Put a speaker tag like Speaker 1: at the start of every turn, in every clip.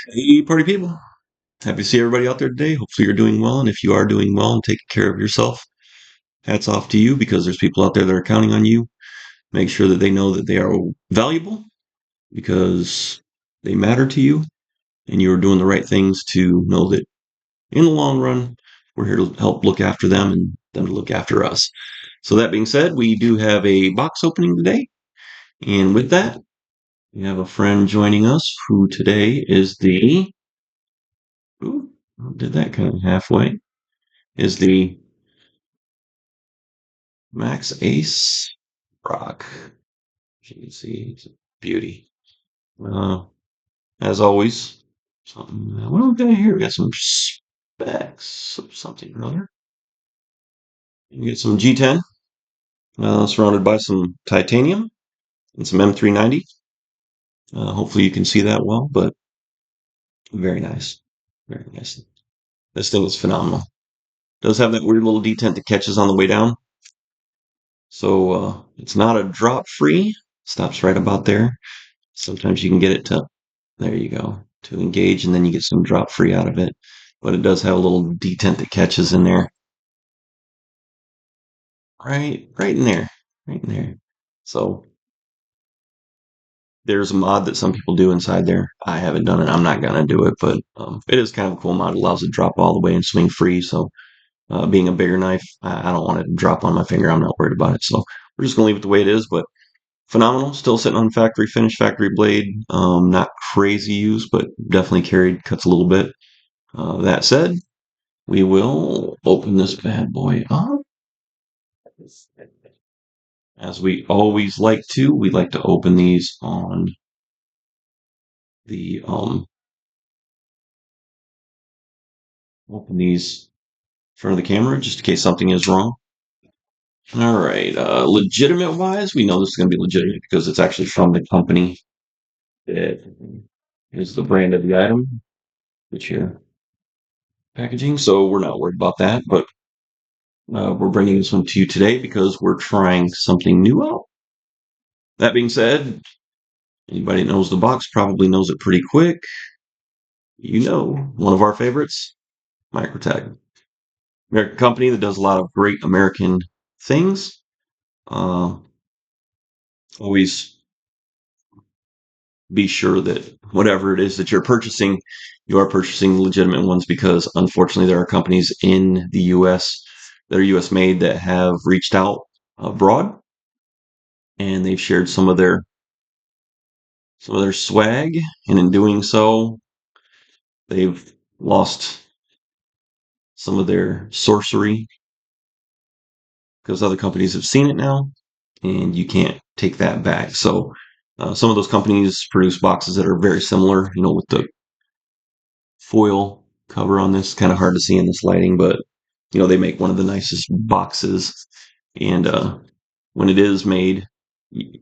Speaker 1: Hey, party people. Happy to see everybody out there today. Hopefully, you're doing well. And if you are doing well and taking care of yourself, hats off to you because there's people out there that are counting on you. Make sure that they know that they are valuable because they matter to you and you're doing the right things to know that in the long run, we're here to help look after them and them to look after us. So, that being said, we do have a box opening today. And with that, we have a friend joining us who today is the. Ooh, did that kind of halfway. Is the Max Ace Rock. As you can see, it's a beauty. Uh, as always, something. What do we got here? We got some specs of something or other. You get some G10, surrounded by some titanium and some M390. Hopefully, you can see that well, but very nice. Very nice. This thing is phenomenal. Does have that weird little detent that catches on the way down. So it's not a drop free. Stops right about there. Sometimes you can get it to, there you go, to engage, and then you get some drop free out of it. But it does have a little detent that catches in there. Right in there. Right in there. So there's a mod that some people do inside there. I haven't done it. I'm not going to do it, but it is kind of a cool mod. It allows it to drop all the way and swing free. So being a bigger knife, I don't want it to drop on my finger. I'm not worried about it. So we're just going to leave it the way it is. But phenomenal. Still sitting on factory finish, factory blade. Not crazy use, but definitely carried, cuts a little bit. That said, we will open this bad boy up. As we always like to, we like to open these on the open these in front of the camera just in case something is wrong. All right, legitimate wise, we know this is going to be legitimate because it's actually from the company that is the brand of the item, which here packaging. So we're not worried about that, but we're bringing this one to you today because we're trying something new out. That being said, anybody that knows the box probably knows it pretty quick. You know, one of our favorites, Microtech. American company that does a lot of great American things. Uh, Always be sure that whatever it is that you're purchasing, you are purchasing legitimate ones because unfortunately there are companies in the U.S. that are U.S. made that have reached out abroad and they've shared some of their swag, and in doing so, they've lost some of their sorcery because other companies have seen it now, and you can't take that back. So, some of those companies produce boxes that are very similar, with the foil cover on this. Kind of hard to see in this lighting, but they make one of the nicest boxes. And when it is made, you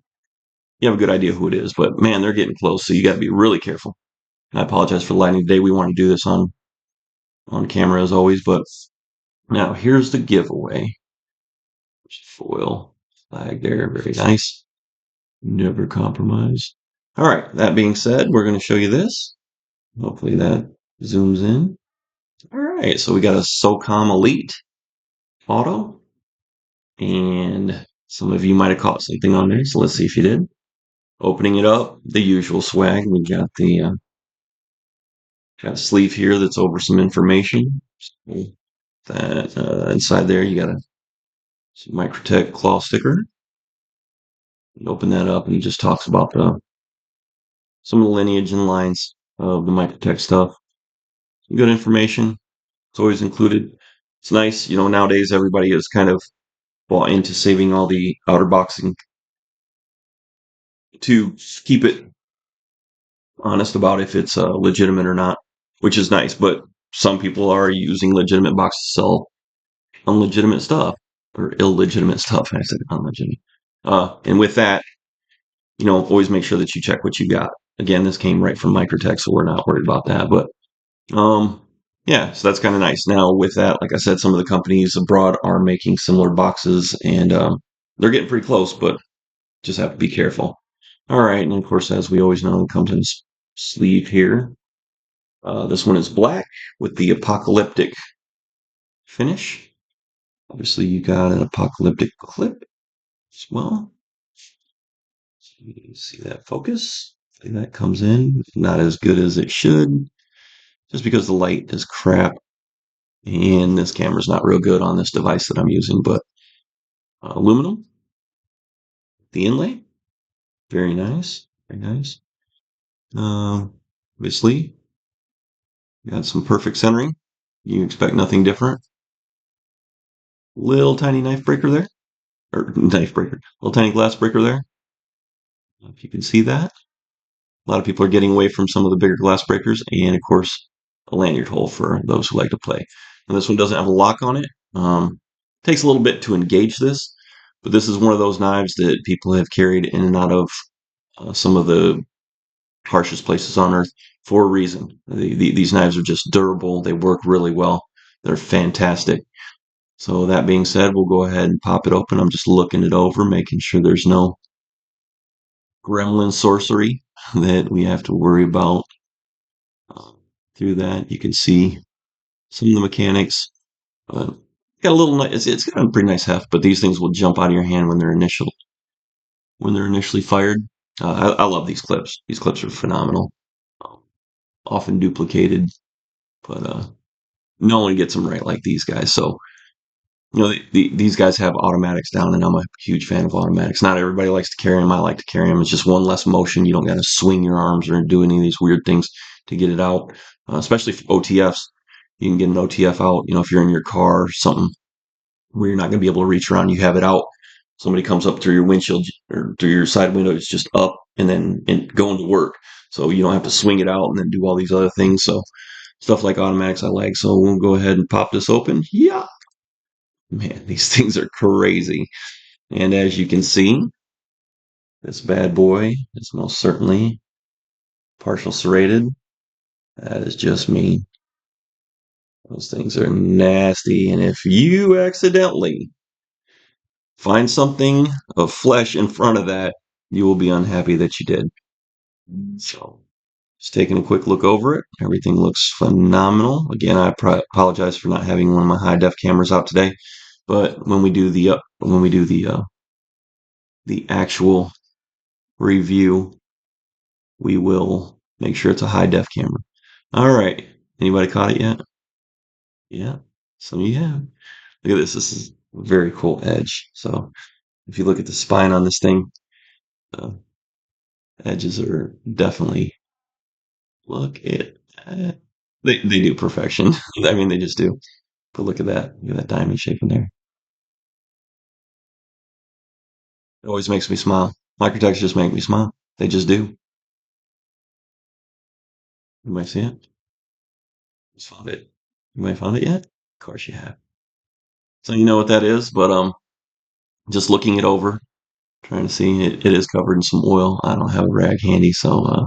Speaker 1: have a good idea who it is. But man, they're getting close, so you got to be really careful. I apologize for the lighting today. We want to do this on camera as always, but now here's the giveaway. Foil flag there, very nice. Never compromise. All right, that being said, we're going to show you this. Hopefully that zooms in. All right, so we got a SOCOM Elite Auto, and some of you might have caught something on there, so let's see if you did. Opening it up, the usual swag. We got got a sleeve here that's over some information. So that inside there, you got a Microtech claw sticker. You open that up, and it just talks about some of the lineage and lines of the Microtech stuff. Some good information. It's always included. It's nice, nowadays everybody is kind of bought into saving all the outer boxing to keep it honest about if it's legitimate or not, which is nice. But some people are using legitimate boxes to sell unlegitimate stuff or illegitimate stuff. I said unlegitimate. And with that, always make sure that you check what you got. Again, this came right from Microtech, so we're not worried about that. But yeah, so that's kind of nice. Now, with that, like I said, some of the companies abroad are making similar boxes, and they're getting pretty close, but just have to be careful. All right, and of course, as we always know, it comes in sleeve here. This one is black with the apocalyptic finish. Obviously, you got an apocalyptic clip as well. You see that focus? See that comes in. Not as good as it should, just because the light is crap and this camera's not real good on this device that I'm using. But aluminum, the inlay, very nice, very nice. Obviously, got some perfect centering. You expect nothing different. Little tiny knife breaker there, or knife breaker, little tiny glass breaker there. If you can see that, a lot of people are getting away from some of the bigger glass breakers, and of course, a lanyard hole for those who like to play. And this one doesn't have a lock on it. Takes a little bit to engage this, but this is one of those knives that people have carried in and out of some of the harshest places on earth for a reason. These knives are just durable. They work really well. They're fantastic. So that being said, we'll go ahead and pop it open. I'm just looking it over, making sure there's no gremlin sorcery that we have to worry about. Through that, you can see some of the mechanics. Uh, got a little, it's got a pretty nice heft, but these things will jump out of your hand when they're initially fired. I love these clips. These clips are phenomenal. Um, Often duplicated, but no one gets them right like these guys. So these guys have automatics down, and I'm a huge fan of automatics. Not everybody likes to carry them. I like to carry them. It's just one less motion. You don't got to swing your arms or do any of these weird things to get it out. Especially for OTFs, you can get an OTF out. If you're in your car or something where you're not going to be able to reach around, you have it out. Somebody comes up through your windshield or through your side window, it's just up and then going to work. So you don't have to swing it out and then do all these other things. So stuff like automatics I like. So we'll go ahead and pop this open. Yeah. Man, these things are crazy. And as you can see, this bad boy is most certainly partial serrated. That is just me. Those things are nasty. And if you accidentally find something of flesh in front of that, you will be unhappy that you did. So, just taking a quick look over it. Everything looks phenomenal. Again, I apologize for not having one of my high def cameras out today. But when we do the actual review, we will make sure it's a high def camera. All right. Anybody caught it yet? Yeah. Some of you have. Look at this. This is a very cool edge. So if you look at the spine on this thing, the edges are definitely, look at that. They do perfection. I mean, they just do. But look at that. Look at that diamond shape in there. It always makes me smile. Microtext just make me smile. They just do. You might see it. Just found it. You might found it yet? Of course you have. So you know what that is, but just looking it over, trying to see it is covered in some oil. I don't have a rag handy, so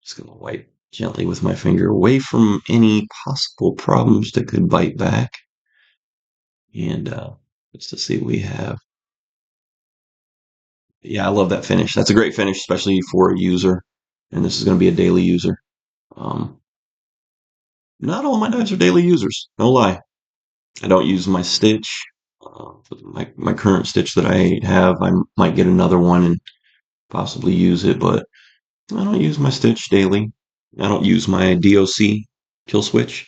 Speaker 1: just gonna wipe gently with my finger away from any possible problems that could bite back. And just to see what we have. Yeah, I love that finish. That's a great finish, especially for a user. And this is going to be a daily user. Um, Not all my knives are daily users. No lie. I don't use my stitch. My current stitch that I have, I might get another one and possibly use it, but I don't use my stitch daily. I don't use my DOC kill switch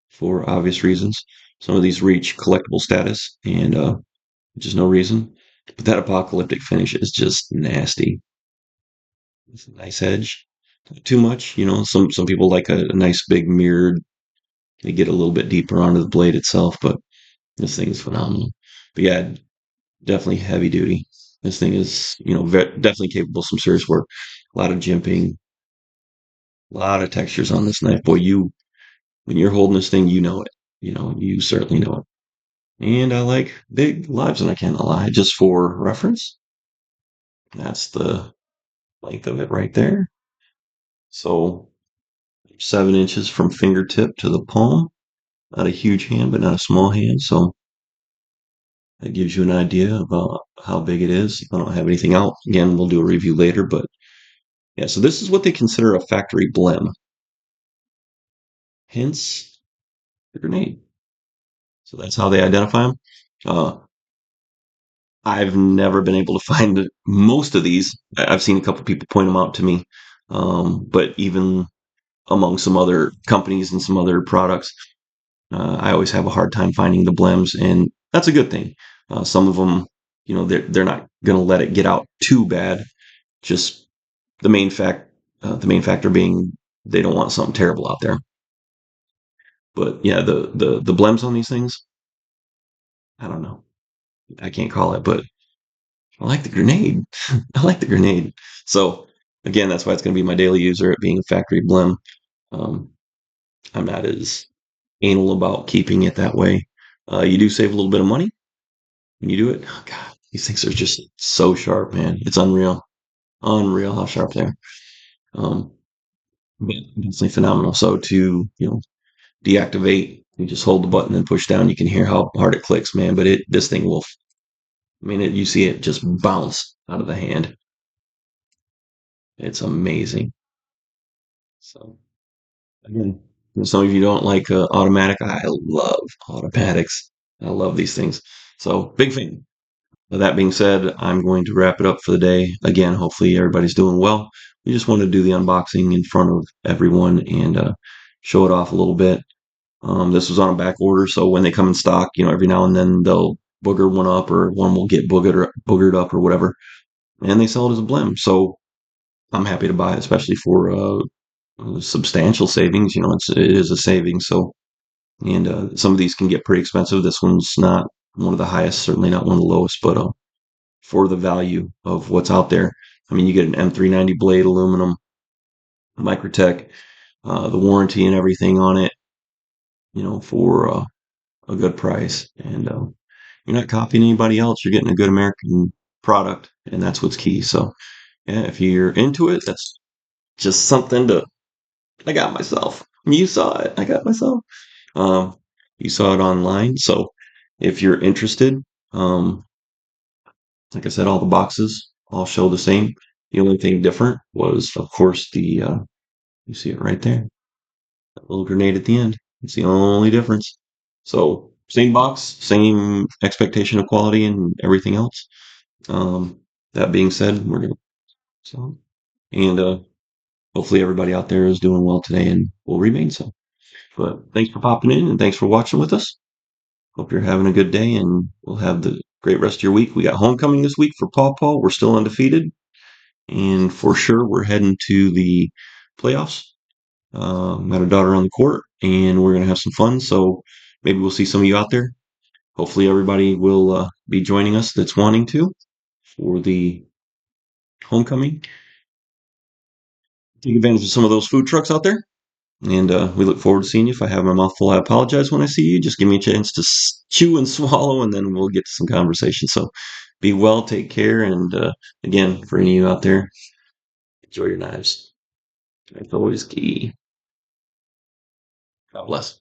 Speaker 1: for obvious reasons. Some of these reach collectible status, and just no reason. But that apocalyptic finish is just nasty. It's a nice edge. Not too much, Some people like a nice big mirrored. They get a little bit deeper onto the blade itself, but this thing is phenomenal. But yeah, definitely heavy duty. This thing is, definitely capable of some serious work. A lot of jimping, a lot of textures on this knife. Boy, when you're holding this thing, you know it. You certainly know it. And I like big lives, and I can't lie. Just for reference, that's the length of it right there. So 7 inches from fingertip to the palm. Not a huge hand, but not a small hand. So that gives you an idea about how big it is. I don't have anything out. Again, we'll do a review later, but yeah, so this is what they consider a factory blem. hence the grenade. So that's how they identify them. Uh, I've never been able to find most of these. I've seen a couple people point them out to me, but even among some other companies and some other products, I always have a hard time finding the blems, and that's a good thing. Some of them, they're not going to let it get out too bad. Just the main factor being they don't want something terrible out there. But yeah, the blems on these things, I don't know. I can't call it, but I like the grenade. I like the grenade. So again, that's why it's going to be my daily user. It being a factory blem. Um, I'm not as anal about keeping it that way. You do save a little bit of money when you do it. Oh, God, these things are just so sharp, man. It's unreal, unreal how sharp they are. Um, but definitely phenomenal. So to deactivate, you just hold the button and push down. You can hear how hard it clicks, man. But this thing will. I mean, you see it just bounce out of the hand. It's amazing. So again, some of you don't like automatic. I love automatics. I love these things. So big fan. That being said, I'm going to wrap it up for the day. Again, hopefully everybody's doing well. We just wanted to do the unboxing in front of everyone and show it off a little bit. This was on a back order, so when they come in stock, every now and then they'll booger one up or one will get boogered up or whatever, and they sell it as a blem. So I'm happy to buy it, especially for substantial savings. It is a saving. So, and some of these can get pretty expensive. This one's not one of the highest, certainly not one of the lowest, but for the value of what's out there, I mean, you get an M390 blade, aluminum, Microtech, the warranty and everything on it, for a good price. And you're not copying anybody else. You're getting a good American product, and that's what's key. So, yeah, if you're into it, that's just something to. I got myself. You saw it. I got myself. Um, you saw it online. So if you're interested, um, like I said, all the boxes all show the same. The only thing different was, of course, you see it right there, that little grenade at the end. It's the only difference. So same box, same expectation of quality and everything else. Um, that being said, we're gonna so and hopefully everybody out there is doing well today and will remain so. But thanks for popping in and thanks for watching with us. Hope you're having a good day and we'll have the great rest of your week. We got homecoming this week for Paw Paw. We're still undefeated. And for sure, we're heading to the playoffs. Got a daughter on the court and we're going to have some fun. So maybe we'll see some of you out there. Hopefully, everybody will be joining us that's wanting to for the homecoming. Take advantage of some of those food trucks out there. And we look forward to seeing you. If I have my mouth full, I apologize when I see you. Just give me a chance to chew and swallow, and then we'll get to some conversation. So be well, take care, and again, for any of you out there, enjoy your knives. That's always key. God bless.